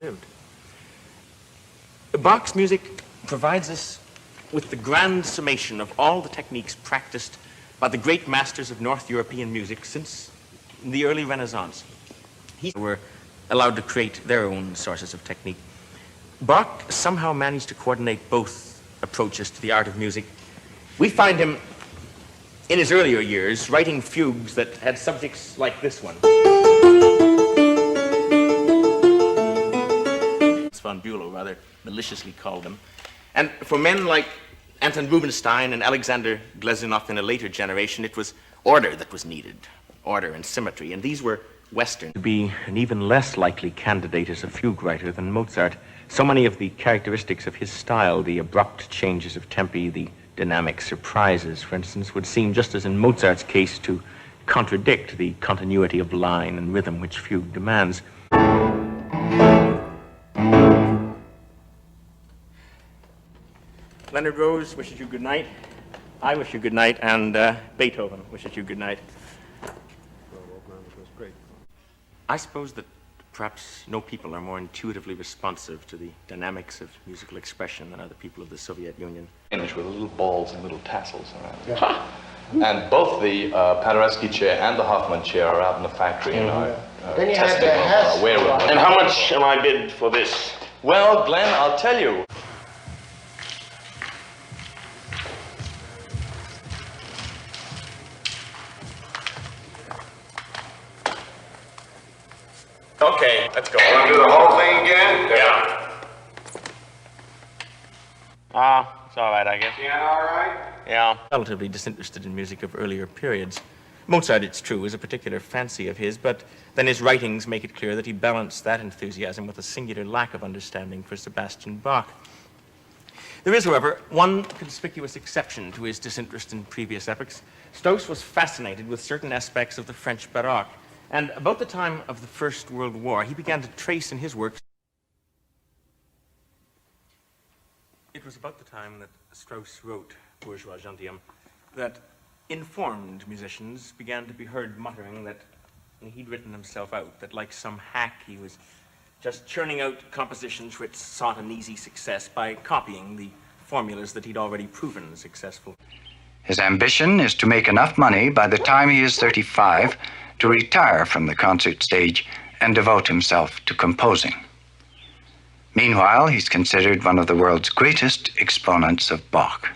lived. Bach's music provides us with the grand summation of all the techniques practiced by the great masters of North European music since the early Renaissance. He were allowed to create their own sources of technique. Bach somehow managed to coordinate both approaches to the art of music. We find him in his earlier years writing fugues that had subjects like this one. Von Bülow rather maliciously called them. And for men like Anton Rubinstein and Alexander Glazunov in a later generation, it was order that was needed, order and symmetry, and these were Western. To be an even less likely candidate as a fugue writer than Mozart, so many of the characteristics of his style, the abrupt changes of tempi, the dynamic surprises, for instance, would seem, just as in Mozart's case, to contradict the continuity of line and rhythm which fugue demands. Leonard Rose wishes you good night. I wish you good night, and Beethoven wishes you good night. I suppose that perhaps no people are more intuitively responsive to the dynamics of musical expression than are the people of the Soviet Union. With little balls and little tassels around. Yeah. And both the Paderewski chair and the Hoffman chair are out in the factory and are testing our wear. And how much am I bid for this? Well, Glenn, I'll tell you. Okay, let's go. Want to do the whole thing again? Yeah. It's all right, I guess. Yeah, all right? Yeah. Relatively disinterested in music of earlier periods. Mozart, it's true, is a particular fancy of his, but then his writings make it clear that he balanced that enthusiasm with a singular lack of understanding for Sebastian Bach. There is, however, one conspicuous exception to his disinterest in previous epochs. Strauss was fascinated with certain aspects of the French Baroque. And about the time of the First World War, he began to trace in his works. It was about the time that Strauss wrote Bourgeois Gentilhomme that informed musicians began to be heard muttering that he'd written himself out, that like some hack he was just churning out compositions which sought an easy success by copying the formulas that he'd already proven successful. His ambition is to make enough money by the time he is 35 to retire from the concert stage and devote himself to composing. Meanwhile, he's considered one of the world's greatest exponents of Bach.